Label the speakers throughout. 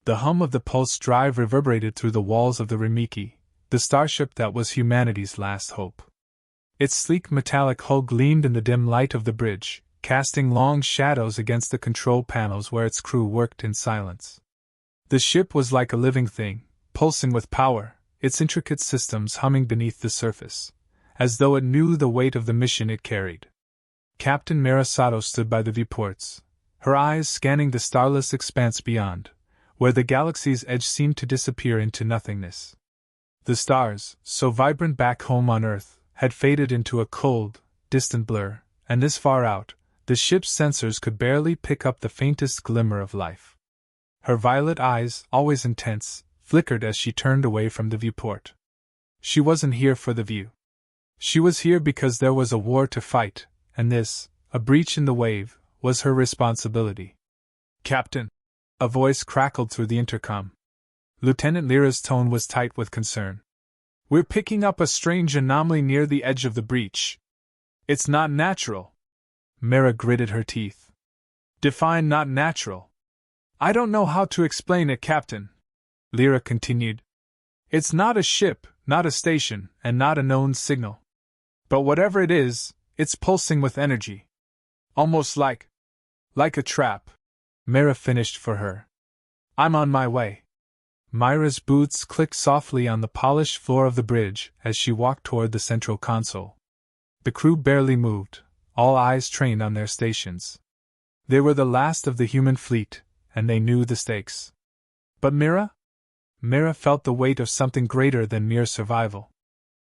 Speaker 1: The hum of the pulse drive reverberated through the walls of the Rimiki, the starship that was humanity's last hope. Its sleek metallic hull gleamed in the dim light of the bridge, casting long shadows against the control panels where its crew worked in silence. The ship was like a living thing, pulsing with power, its intricate systems humming beneath the surface, as though it knew the weight of the mission it carried. Captain Mira Sato stood by the viewports, her eyes scanning the starless expanse beyond, where the galaxy's edge seemed to disappear into nothingness. The stars, so vibrant back home on Earth, had faded into a cold, distant blur, and this far out, the ship's sensors could barely pick up the faintest glimmer of life. Her violet eyes, always intense, flickered as she turned away from the viewport. She wasn't here for the view. She was here because there was a war to fight, and this, a breach in the wave, was her responsibility. "Captain!" A voice crackled through the intercom. Lieutenant Lyra's tone was tight with concern. "We're picking up a strange anomaly near the edge of the breach. It's not natural." Mira gritted her teeth. "Define not natural." "I don't know how to explain it, Captain," Lyra continued. "It's not a ship, not a station, and not a known signal. But whatever it is, it's pulsing with energy. Almost like a trap." Mira finished for her. "I'm on my way." Myra's boots clicked softly on the polished floor of the bridge as she walked toward the central console. The crew barely moved, all eyes trained on their stations. They were the last of the human fleet, and they knew the stakes. But Mira? Mira felt the weight of something greater than mere survival.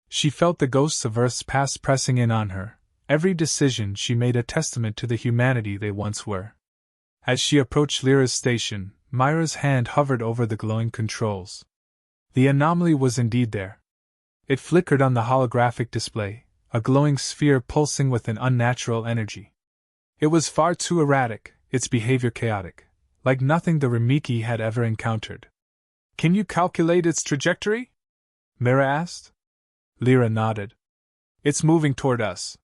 Speaker 1: She felt the ghosts of Earth's past pressing in on her, every decision she made a testament to the humanity they once were. As she approached Lyra's station, Myra's hand hovered over the glowing controls. The anomaly was indeed there. It flickered on the holographic display, a glowing sphere pulsing with an unnatural energy. It was far too erratic, its behavior chaotic, like nothing the Rimiki had ever encountered. "Can you calculate its trajectory?" Mira asked. Lyra nodded. "It's moving toward us.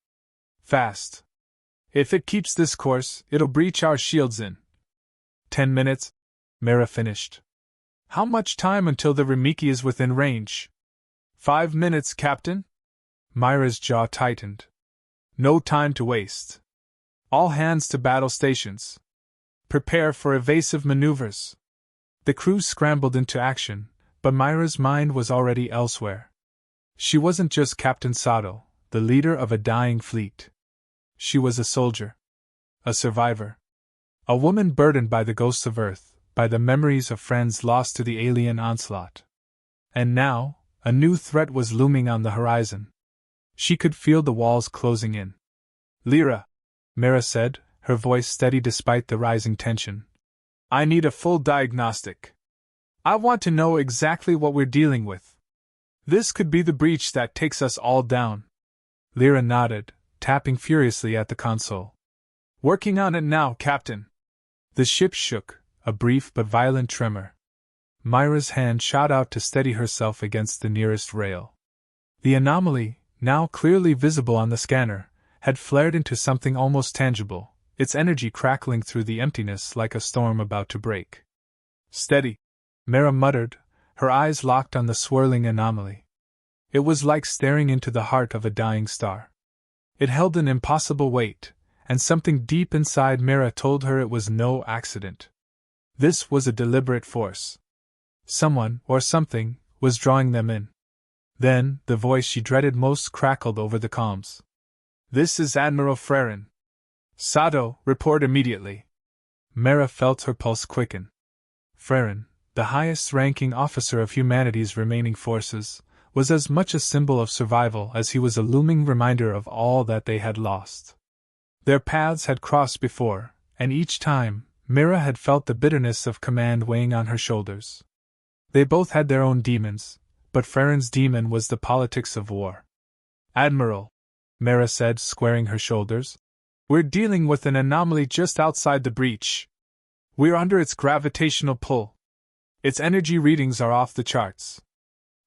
Speaker 1: Fast. If it keeps this course, it'll breach our shields in 10 minutes, Mira finished. "How much time until the Rimiki is within range?" 5 minutes, Captain." Myra's jaw tightened. "No time to waste. All hands to battle stations. Prepare for evasive maneuvers." The crew scrambled into action, but Myra's mind was already elsewhere. She wasn't just Captain Sato, the leader of a dying fleet. She was a soldier. A survivor. A woman burdened by the ghosts of Earth, by the memories of friends lost to the alien onslaught. And now, a new threat was looming on the horizon. She could feel the walls closing in. "Lyra," Mira said, her voice steady despite the rising tension. "I need a full diagnostic. I want to know exactly what we're dealing with. This could be the breach that takes us all down." Lyra nodded, tapping furiously at the console. "Working on it now, Captain." The ship shook, a brief but violent tremor. Myra's hand shot out to steady herself against the nearest rail. The anomaly, now clearly visible on the scanner, had flared into something almost tangible, its energy crackling through the emptiness like a storm about to break. "Steady," Mira muttered, her eyes locked on the swirling anomaly. It was like staring into the heart of a dying star. It held an impossible weight, and something deep inside Mira told her it was no accident. This was a deliberate force. Someone, or something, was drawing them in. Then, the voice she dreaded most crackled over the comms. "This is Admiral Frairen Sato, report immediately." Mira felt her pulse quicken. Frairen, the highest-ranking officer of humanity's remaining forces, was as much a symbol of survival as he was a looming reminder of all that they had lost. Their paths had crossed before, and each time, Mira had felt the bitterness of command weighing on her shoulders. They both had their own demons, but Frairen's demon was the politics of war. "Admiral," Mira said, squaring her shoulders, "we're dealing with an anomaly just outside the breach. We're under its gravitational pull. Its energy readings are off the charts.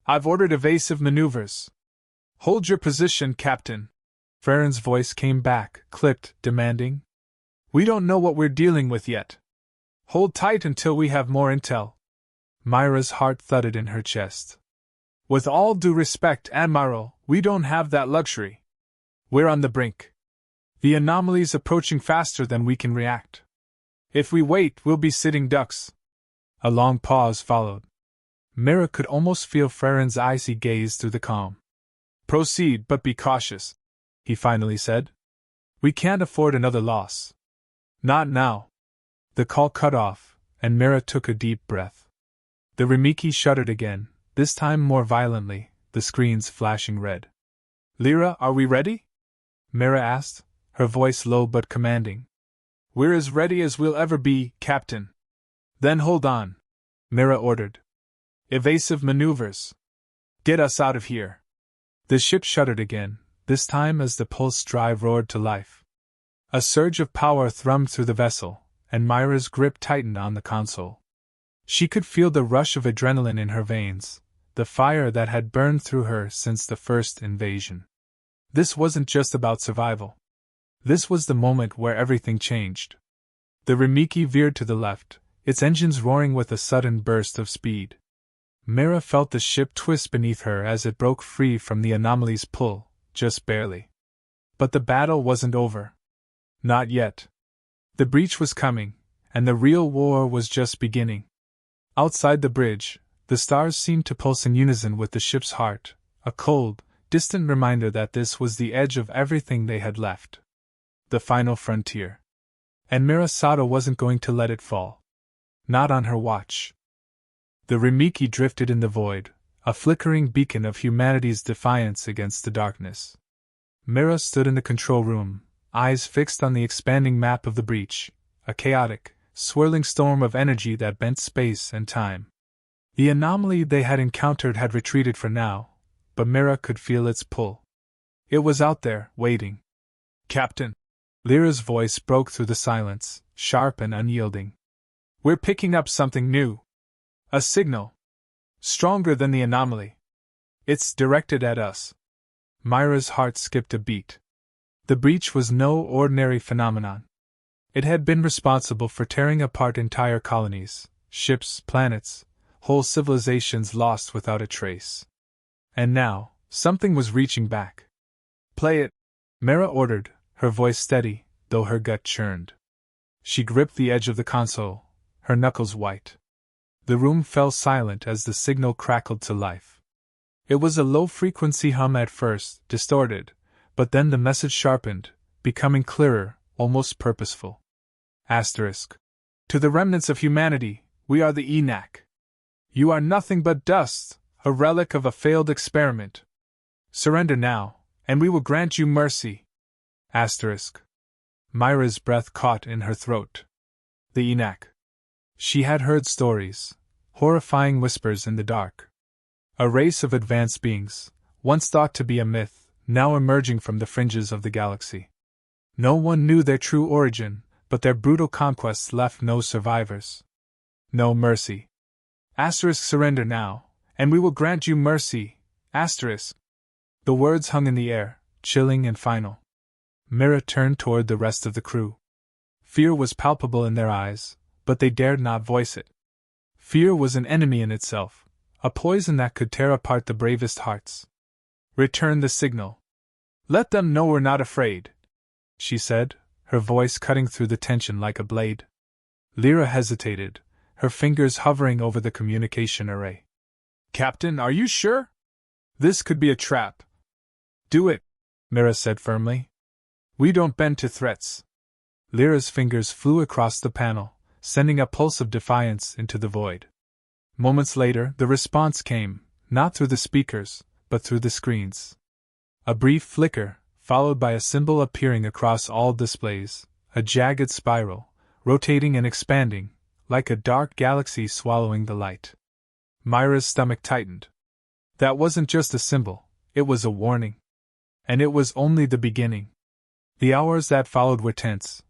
Speaker 1: I've ordered evasive maneuvers." "Hold your position, Captain." Frairen's voice came back, clipped, demanding. "We don't know what we're dealing with yet. Hold tight until we have more intel." Mira's heart thudded in her chest. With all due respect, Admiral, we don't have that luxury. We're on the brink. The anomaly's approaching faster than we can react. If we wait, we'll be sitting ducks. A long pause followed. Mira could almost feel Frairen's icy gaze through the calm. Proceed, but be cautious, he finally said. We can't afford another loss. Not now. The call cut off, and Mira took a deep breath. The Rimiki shuddered again, this time more violently, the screens flashing red. Lyra, are we ready? Mira asked, her voice low but commanding. We're as ready as we'll ever be, Captain. Then hold on, Mira ordered. Evasive maneuvers. Get us out of here. The ship shuddered again, this time as the pulse drive roared to life. A surge of power thrummed through the vessel, and Mira's grip tightened on the console. She could feel the rush of adrenaline in her veins, the fire that had burned through her since the first invasion. This wasn't just about survival. This was the moment where everything changed. The Rimiki veered to the left, its engines roaring with a sudden burst of speed. Mira felt the ship twist beneath her as it broke free from the anomaly's pull, just barely. But the battle wasn't over. Not yet. The breach was coming, and the real war was just beginning. Outside the bridge, the stars seemed to pulse in unison with the ship's heart, a cold, distant reminder that this was the edge of everything they had left. The final frontier. And Mira Sato wasn't going to let it fall. Not on her watch. The Rimiki drifted in the void, a flickering beacon of humanity's defiance against the darkness. Mira stood in the control room, eyes fixed on the expanding map of the breach, a chaotic, swirling storm of energy that bent space and time. The anomaly they had encountered had retreated for now, but Mira could feel its pull. It was out there, waiting. Captain! Lyra's voice broke through the silence, sharp and unyielding. We're picking up something new. A signal. Stronger than the anomaly. It's directed at us. Mira's heart skipped a beat. The breach was no ordinary phenomenon. It had been responsible for tearing apart entire colonies, ships, planets, whole civilizations lost without a trace. And now, something was reaching back. Play it, Mira ordered, her voice steady, though her gut churned. She gripped the edge of the console, her knuckles white. The room fell silent as the signal crackled to life. It was a low-frequency hum at first, distorted, but then the message sharpened, becoming clearer, almost purposeful. Asterisk. To the remnants of humanity, we are the Aenak. You are nothing but dust, a relic of a failed experiment. Surrender now, and we will grant you mercy. Asterisk. Mira's breath caught in her throat. The Aenak. She had heard stories, horrifying whispers in the dark. A race of advanced beings, once thought to be a myth, now emerging from the fringes of the galaxy. No one knew their true origin, but their brutal conquests left no survivors. No mercy. Asterisk. Surrender now, and we will grant you mercy. Asterisk. The words hung in the air, chilling and final. Mira turned toward the rest of the crew. Fear was palpable in their eyes, but they dared not voice it. Fear was an enemy in itself, a poison that could tear apart the bravest hearts. Return the signal. Let them know we're not afraid, she said, her voice cutting through the tension like a blade. Lyra hesitated, her fingers hovering over the communication array. Captain, are you sure? This could be a trap. Do it, Mira said firmly. We don't bend to threats. Lyra's fingers flew across the panel, sending a pulse of defiance into the void. Moments later, the response came, not through the speakers, but through the screens. A brief flicker, followed by a symbol appearing across all displays, a jagged spiral, rotating and expanding, like a dark galaxy swallowing the light. Mira's stomach tightened. That wasn't just a symbol, it was a warning. And it was only the beginning. The hours that followed were tense,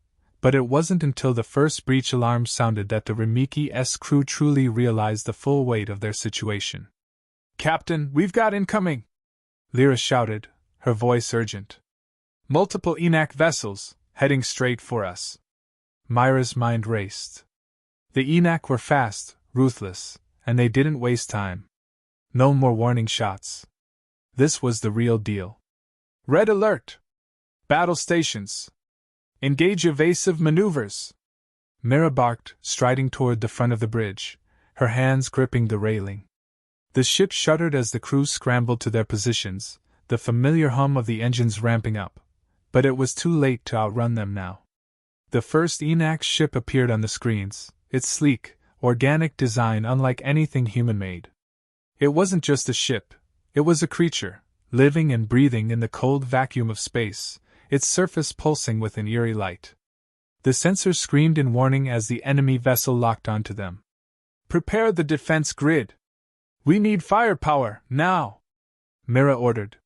Speaker 1: but it wasn't until the first breach alarm sounded that the Rimiki's crew truly realized the full weight of their situation. Captain, we've got incoming! Lyra shouted, her voice urgent. Multiple Aenak vessels, heading straight for us. Mira's mind raced. The Aenak were fast, ruthless, and they didn't waste time. No more warning shots. This was the real deal. Red alert! Battle stations! Engage evasive maneuvers! Mira barked, striding toward the front of the bridge, her hands gripping the railing. The ship shuddered as the crew scrambled to their positions, the familiar hum of the engines ramping up. But it was too late to outrun them now. The first Aenak ship appeared on the screens, its sleek, organic design unlike anything human-made. It wasn't just a ship, it was a creature, living and breathing in the cold vacuum of space, its surface pulsing with an eerie light. The sensors screamed in warning as the enemy vessel locked onto them. "Prepare the defense grid! We need firepower, now!" Mira ordered.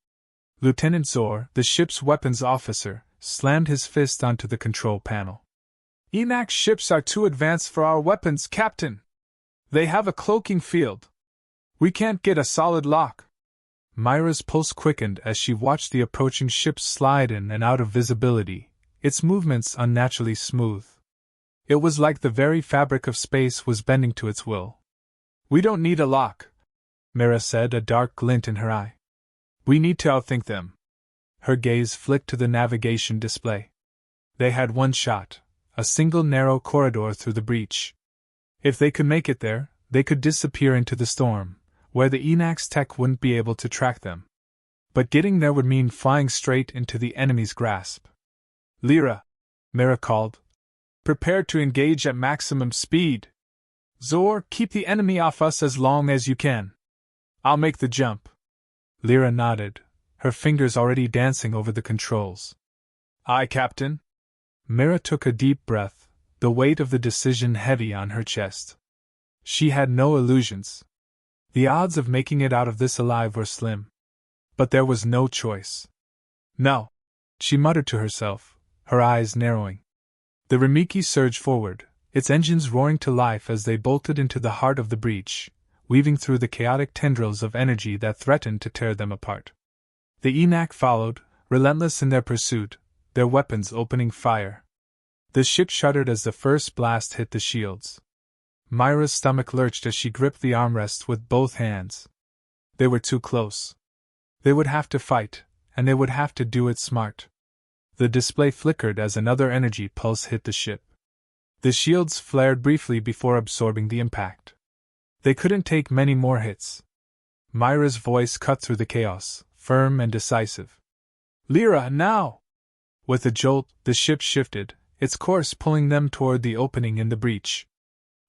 Speaker 1: Lieutenant Zor, the ship's weapons officer, slammed his fist onto the control panel. "Aenak ships are too advanced for our weapons, Captain! They have a cloaking field. We can't get a solid lock." Mira's pulse quickened as she watched the approaching ship slide in and out of visibility, its movements unnaturally smooth. It was like the very fabric of space was bending to its will. "We don't need a lock," Mira said, a dark glint in her eye. "We need to outthink them." Her gaze flicked to the navigation display. They had one shot, a single narrow corridor through the breach. If they could make it there, they could disappear into the storm, where the Aenak's tech wouldn't be able to track them. But getting there would mean flying straight into the enemy's grasp. "Lyra," Mira called. "Prepare to engage at maximum speed. Zor, keep the enemy off us as long as you can. I'll make the jump." Lyra nodded, her fingers already dancing over the controls. "Aye, Captain." Mira took a deep breath, the weight of the decision heavy on her chest. She had no illusions. The odds of making it out of this alive were slim. But there was no choice. "No," she muttered to herself, her eyes narrowing. The Rimiki surged forward, its engines roaring to life as they bolted into the heart of the breach, weaving through the chaotic tendrils of energy that threatened to tear them apart. The Aenak followed, relentless in their pursuit, their weapons opening fire. The ship shuddered as the first blast hit the shields. Mira's stomach lurched as she gripped the armrest with both hands. They were too close. They would have to fight, and they would have to do it smart. The display flickered as another energy pulse hit the ship. The shields flared briefly before absorbing the impact. They couldn't take many more hits. Mira's voice cut through the chaos, firm and decisive. "Lyra, now!" With a jolt, the ship shifted, its course pulling them toward the opening in the breach.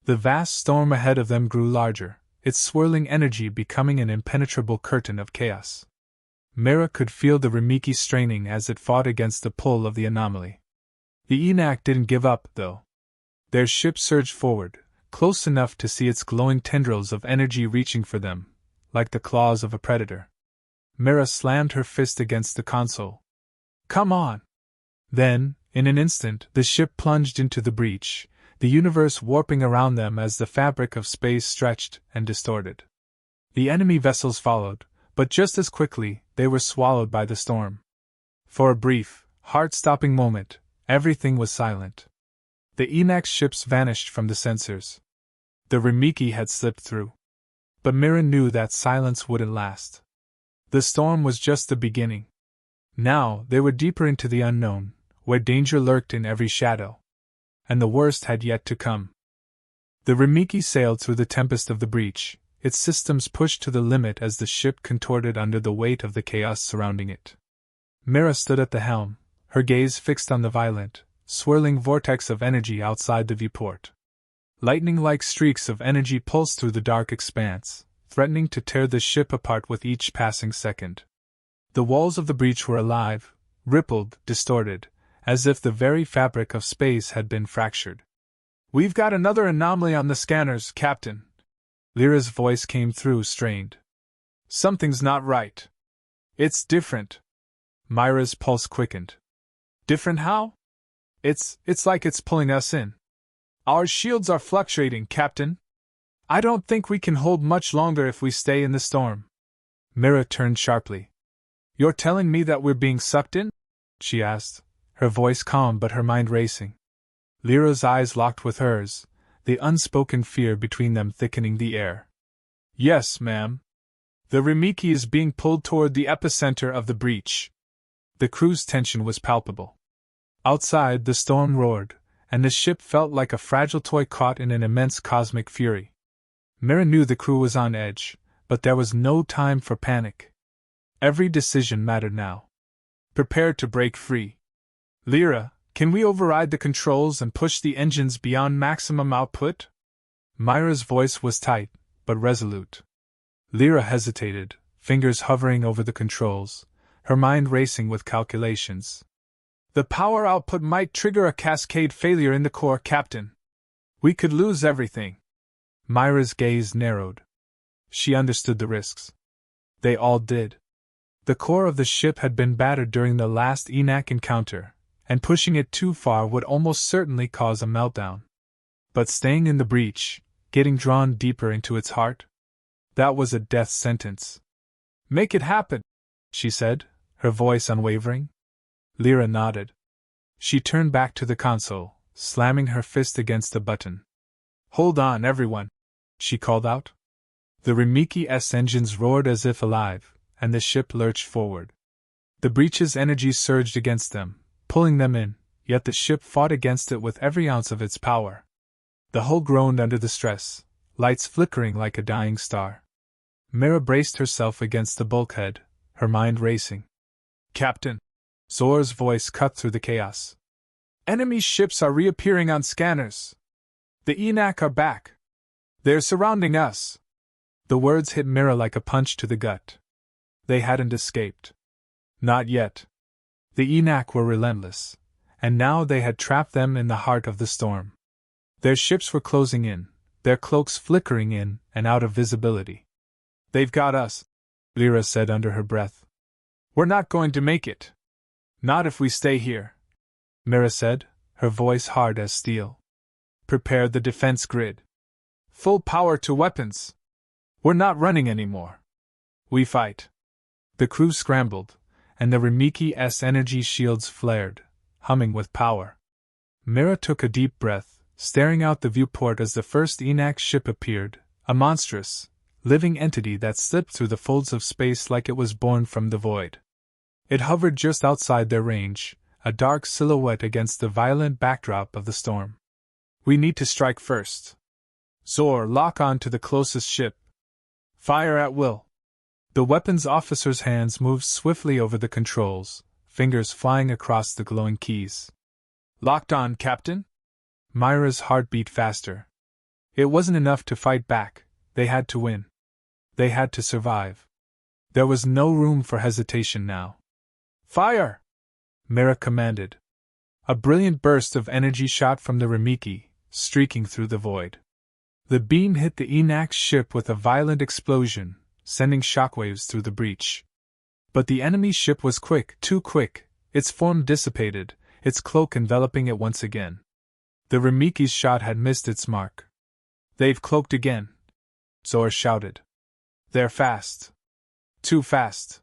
Speaker 1: The vast storm ahead of them grew larger, its swirling energy becoming an impenetrable curtain of chaos. Mira could feel the Rimiki straining as it fought against the pull of the anomaly. The Aenak didn't give up, though. Their ship surged forward, close enough to see its glowing tendrils of energy reaching for them, like the claws of a predator. Mira slammed her fist against the console. "Come on!" Then, in an instant, the ship plunged into the breach, the universe warping around them as the fabric of space stretched and distorted. The enemy vessels followed, but just as quickly, they were swallowed by the storm. For a brief, heart-stopping moment, everything was silent. The Aenak ships vanished from the sensors. The Rimiki had slipped through. But Mira knew that silence wouldn't last. The storm was just the beginning. Now they were deeper into the unknown, where danger lurked in every shadow. And the worst had yet to come. The Rimiki sailed through the tempest of the breach, its systems pushed to the limit as the ship contorted under the weight of the chaos surrounding it. Mira stood at the helm, her gaze fixed on the violent, swirling vortex of energy outside the viewport. Lightning-like streaks of energy pulsed through the dark expanse, threatening to tear the ship apart with each passing second. The walls of the breach were alive, rippled, distorted, as if the very fabric of space had been fractured. "We've got another anomaly on the scanners, Captain." Lyra's voice came through strained. "Something's not right. It's different." Mira's pulse quickened. "Different how?" It's like it's pulling us in. Our shields are fluctuating, Captain. I don't think we can hold much longer if we stay in the storm." Mira turned sharply. "You're telling me that we're being sucked in?" she asked, her voice calm but her mind racing. Lyra's eyes locked with hers, the unspoken fear between them thickening the air. Yes, ma'am. The Rimiki is being pulled toward the epicenter of the breach. The crew's tension was palpable. Outside, the storm roared, and the ship felt like a fragile toy caught in an immense cosmic fury. Mira knew the crew was on edge, but there was no time for panic. Every decision mattered now. Prepare to break free. Lyra, can we override the controls and push the engines beyond maximum output? Mira's voice was tight, but resolute. Lyra hesitated, fingers hovering over the controls, her mind racing with calculations. The power output might trigger a cascade failure in the core, Captain. We could lose everything. Mira's gaze narrowed. She understood the risks. They all did. The core of the ship had been battered during the last Aenak encounter, and pushing it too far would almost certainly cause a meltdown. But staying in the breach, getting drawn deeper into its heart, that was a death sentence. Make it happen, she said, her voice unwavering. Lyra nodded. She turned back to the console, slamming her fist against a button. Hold on, everyone, she called out. The Rimiki's engines roared as if alive, and the ship lurched forward. The breach's energy surged against them, pulling them in, yet the ship fought against it with every ounce of its power. The hull groaned under the stress, lights flickering like a dying star. Mira braced herself against the bulkhead, her mind racing. Captain! Zor's voice cut through the chaos. Enemy ships are reappearing on scanners. The Aenak are back. They're surrounding us. The words hit Mira like a punch to the gut. They hadn't escaped. Not yet. The Aenak were relentless, and now they had trapped them in the heart of the storm. Their ships were closing in, their cloaks flickering in and out of visibility. They've got us, Lyra said under her breath. We're not going to make it. Not if we stay here, Mira said, her voice hard as steel. Prepare the defense grid. Full power to weapons. We're not running anymore. We fight. The crew scrambled, and the Rimiki's energy shields flared, humming with power. Mira took a deep breath, staring out the viewport as the first Aenak ship appeared, a monstrous, living entity that slipped through the folds of space like it was born from the void. It hovered just outside their range, a dark silhouette against the violent backdrop of the storm. We need to strike first. Zor, lock on to the closest ship. Fire at will. The weapons officer's hands moved swiftly over the controls, fingers flying across the glowing keys. Locked on, Captain? Mira's heart beat faster. It wasn't enough to fight back, they had to win. They had to survive. There was no room for hesitation now. Fire! Mira commanded. A brilliant burst of energy shot from the Rimiki, streaking through the void. The beam hit the Aenak's ship with a violent explosion, sending shockwaves through the breach. But the enemy ship was quick, too quick, its form dissipated, its cloak enveloping it once again. The Rimiki's shot had missed its mark. They've cloaked again, Zor shouted. They're fast. Too fast.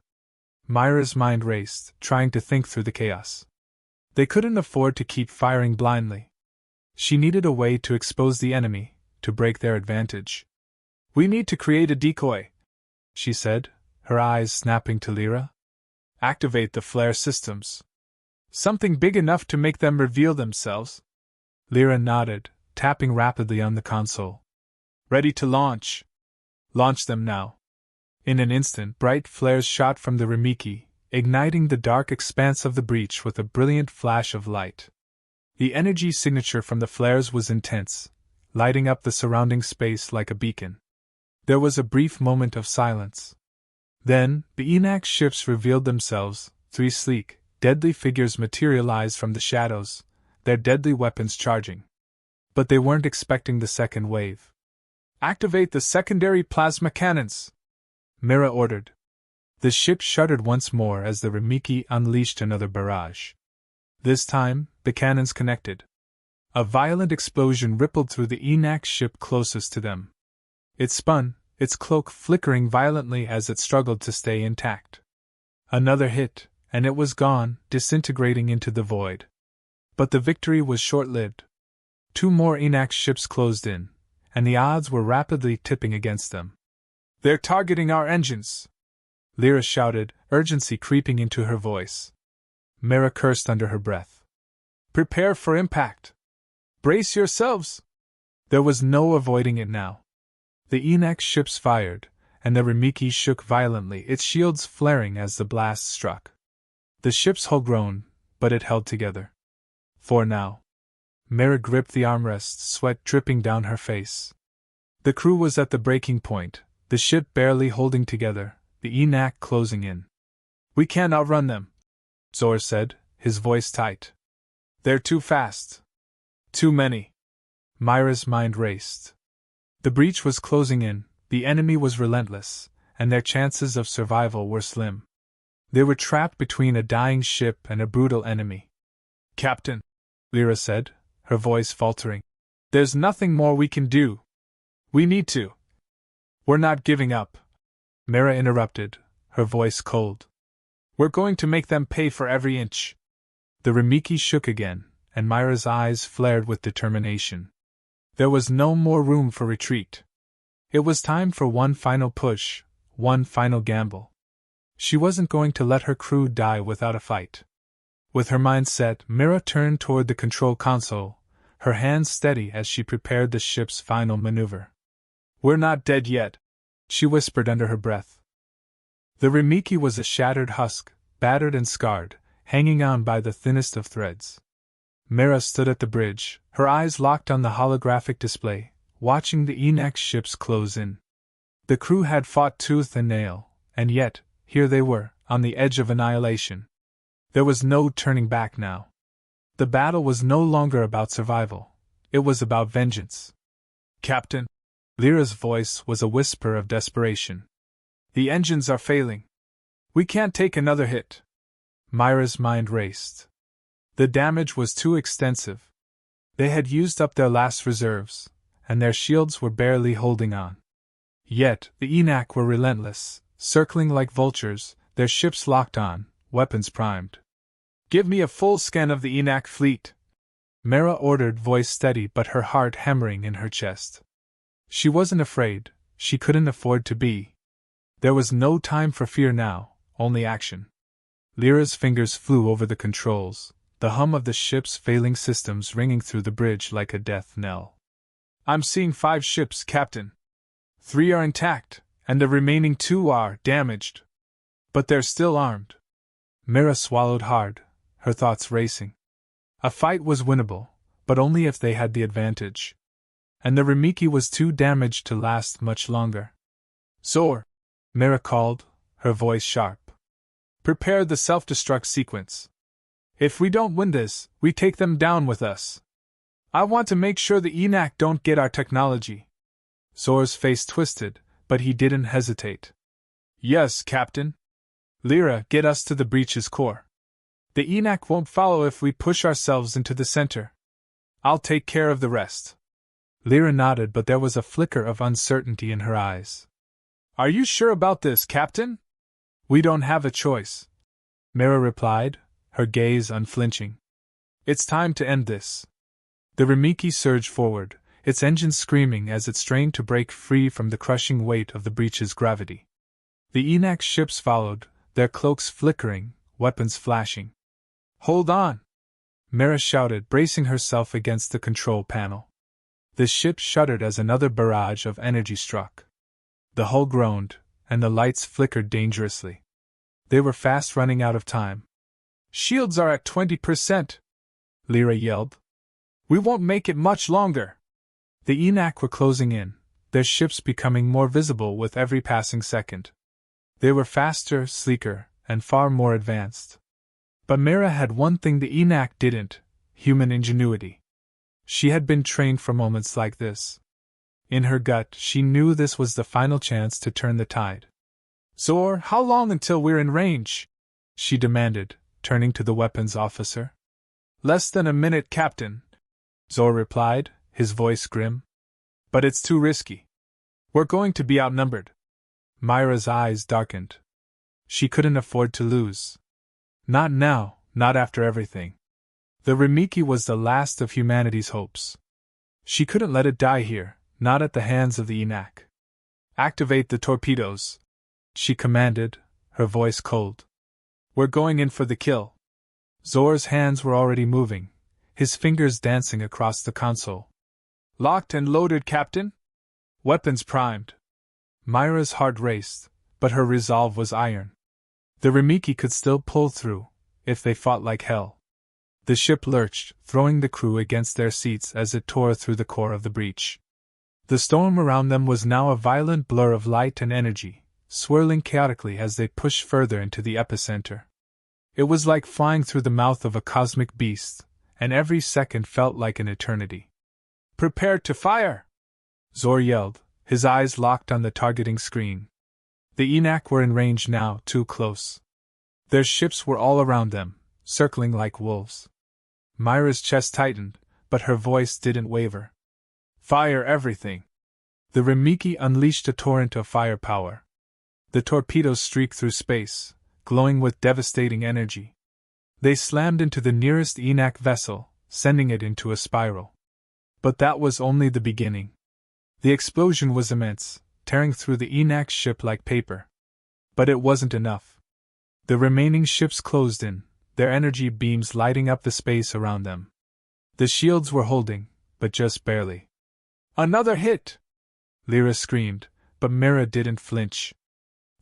Speaker 1: Mira's mind raced, trying to think through the chaos. They couldn't afford to keep firing blindly. She needed a way to expose the enemy, to break their advantage. We need to create a decoy, she said, her eyes snapping to Lyra. Activate the flare systems. Something big enough to make them reveal themselves. Lyra nodded, tapping rapidly on the console. Ready to launch. Launch them now. In an instant, bright flares shot from the Rimiki, igniting the dark expanse of the breach with a brilliant flash of light. The energy signature from the flares was intense, lighting up the surrounding space like a beacon. There was a brief moment of silence. Then, the Aenak ships revealed themselves, three sleek, deadly figures materialized from the shadows, their deadly weapons charging. But they weren't expecting the second wave. Activate the secondary plasma cannons, Mira ordered. The ship shuddered once more as the Rimiki unleashed another barrage. This time, the cannons connected. A violent explosion rippled through the Aenak ship closest to them. It spun, its cloak flickering violently as it struggled to stay intact. Another hit, and it was gone, disintegrating into the void. But the victory was short-lived. Two more Aenak ships closed in, and the odds were rapidly tipping against them. They're targeting our engines! Lyra shouted, urgency creeping into her voice. Mira cursed under her breath. Prepare for impact! Brace yourselves! There was no avoiding it now. The Aenak ships fired, and the Rimiki shook violently, its shields flaring as the blast struck. The ship's hull groaned, but it held together. For now. Mira gripped the armrests, sweat dripping down her face. The crew was at the breaking point, the ship barely holding together, the Aenak closing in. We can't outrun them, Zor said, his voice tight. They're too fast. Too many. Mira's mind raced. The breach was closing in, the enemy was relentless, and their chances of survival were slim. They were trapped between a dying ship and a brutal enemy. Captain, Lyra said, her voice faltering. There's nothing more we can do. We need to. We're not giving up. Mira interrupted, her voice cold. We're going to make them pay for every inch. The Rimiki shook again, and Mira's eyes flared with determination. There was no more room for retreat. It was time for one final push, one final gamble. She wasn't going to let her crew die without a fight. With her mind set, Mira turned toward the control console, her hands steady as she prepared the ship's final maneuver. We're not dead yet, she whispered under her breath. The Rimiki was a shattered husk, battered and scarred, hanging on by the thinnest of threads. Mira stood at the bridge, her eyes locked on the holographic display, watching the Aenak ships close in. The crew had fought tooth and nail, and yet, here they were, on the edge of annihilation. There was no turning back now. The battle was no longer about survival. It was about vengeance. Captain, Lyra's voice was a whisper of desperation. The engines are failing. We can't take another hit. Mira's mind raced. The damage was too extensive. They had used up their last reserves, and their shields were barely holding on. Yet, the Aenak were relentless, circling like vultures, their ships locked on, weapons primed. Give me a full scan of the Aenak fleet, Mira ordered, voice steady but her heart hammering in her chest. She wasn't afraid, she couldn't afford to be. There was no time for fear now, only action. Lyra's fingers flew over the controls, the hum of the ship's failing systems ringing through the bridge like a death knell. I'm seeing 5 ships, Captain. 3 are intact, and the remaining 2 are damaged. But they're still armed. Mira swallowed hard, her thoughts racing. A fight was winnable, but only if they had the advantage. And the Rimiki was too damaged to last much longer. Zor, Mira called, her voice sharp. Prepare the self-destruct sequence. If we don't win this, we take them down with us. I want to make sure the Aenak don't get our technology. Zor's face twisted, but he didn't hesitate. Yes, Captain. Lyra, get us to the breach's core. The Aenak won't follow if we push ourselves into the center. I'll take care of the rest. Lyra nodded, but there was a flicker of uncertainty in her eyes. Are you sure about this, Captain? We don't have a choice, Mira replied, her gaze unflinching. It's time to end this. The Rimiki surged forward, its engines screaming as it strained to break free from the crushing weight of the breach's gravity. The Aenak ships followed, their cloaks flickering, weapons flashing. Hold on! Mira shouted, bracing herself against the control panel. The ship shuddered as another barrage of energy struck. The hull groaned, and the lights flickered dangerously. They were fast running out of time. Shields are at 20%, Lyra yelled. We won't make it much longer. The Aenak were closing in, their ships becoming more visible with every passing second. They were faster, sleeker, and far more advanced. But Mira had one thing the Aenak didn't: human ingenuity. She had been trained for moments like this. In her gut, she knew this was the final chance to turn the tide. Zor, how long until we're in range? She demanded, turning to the weapons officer. Less than a minute, Captain, Zor replied, his voice grim. But it's too risky. We're going to be outnumbered. Mira's eyes darkened. She couldn't afford to lose. Not now, not after everything. The Rimiki was the last of humanity's hopes. She couldn't let it die here, not at the hands of the Aenak. Activate the torpedoes, she commanded, her voice cold. We're going in for the kill. Zor's hands were already moving, his fingers dancing across the console. Locked and loaded, Captain? Weapons primed. Mira's heart raced, but her resolve was iron. The Rimiki could still pull through, if they fought like hell. The ship lurched, throwing the crew against their seats as it tore through the core of the breach. The storm around them was now a violent blur of light and energy, swirling chaotically as they pushed further into the epicenter. It was like flying through the mouth of a cosmic beast, and every second felt like an eternity. Prepare to fire! Zor yelled, his eyes locked on the targeting screen. The Aenak were in range now, too close. Their ships were all around them, circling like wolves. Mira's chest tightened, but her voice didn't waver. Fire everything! The Rimiki unleashed a torrent of firepower. The torpedoes streaked through space, glowing with devastating energy. They slammed into the nearest Aenak vessel, sending it into a spiral. But that was only the beginning. The explosion was immense, tearing through the Aenak ship like paper. But it wasn't enough. The remaining ships closed in, their energy beams lighting up the space around them. The shields were holding, but just barely. Another hit! Lyra screamed, but Mira didn't flinch.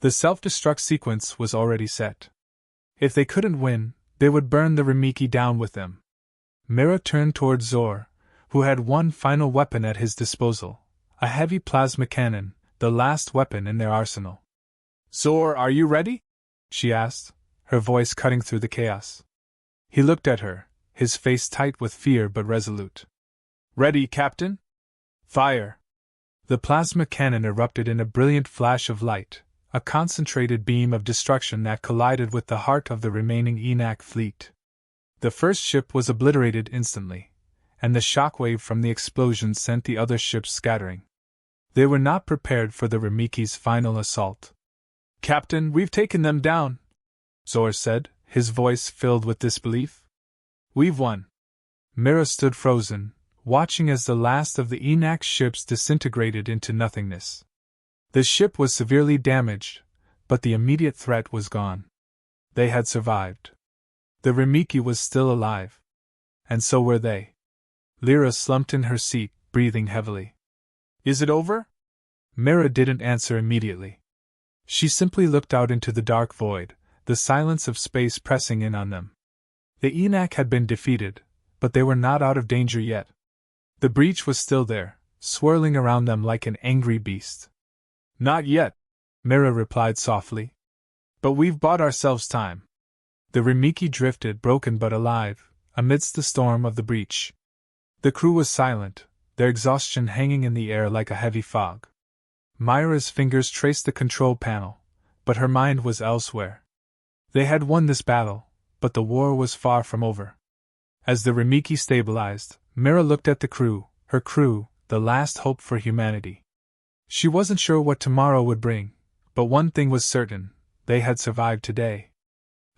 Speaker 1: The self-destruct sequence was already set. If they couldn't win, they would burn the Rimiki down with them. Mira turned toward Zor, who had one final weapon at his disposal, a heavy plasma cannon, the last weapon in their arsenal. Zor, are you ready? She asked, her voice cutting through the chaos. He looked at her, his face tight with fear but resolute. Ready, Captain? Fire! The plasma cannon erupted in a brilliant flash of light, a concentrated beam of destruction that collided with the heart of the remaining Aenak fleet. The first ship was obliterated instantly, and the shockwave from the explosion sent the other ships scattering. They were not prepared for the Rimiki's final assault. Captain, we've taken them down, Zor said, his voice filled with disbelief. We've won. Mira stood frozen, watching as the last of the Aenak ships disintegrated into nothingness. The ship was severely damaged, but the immediate threat was gone. They had survived. The Rimiki was still alive. And so were they. Lyra slumped in her seat, breathing heavily. Is it over? Mira didn't answer immediately. She simply looked out into the dark void, the silence of space pressing in on them. The Aenak had been defeated, but they were not out of danger yet. The breach was still there, swirling around them like an angry beast. Not yet, Mira replied softly. But we've bought ourselves time. The Rimiki drifted, broken but alive, amidst the storm of the breach. The crew was silent, their exhaustion hanging in the air like a heavy fog. Mira's fingers traced the control panel, but her mind was elsewhere. They had won this battle, but the war was far from over. As the Rimiki stabilized, Mira looked at the crew, her crew, the last hope for humanity. She wasn't sure what tomorrow would bring, but one thing was certain, they had survived today.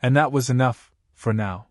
Speaker 1: And that was enough, for now.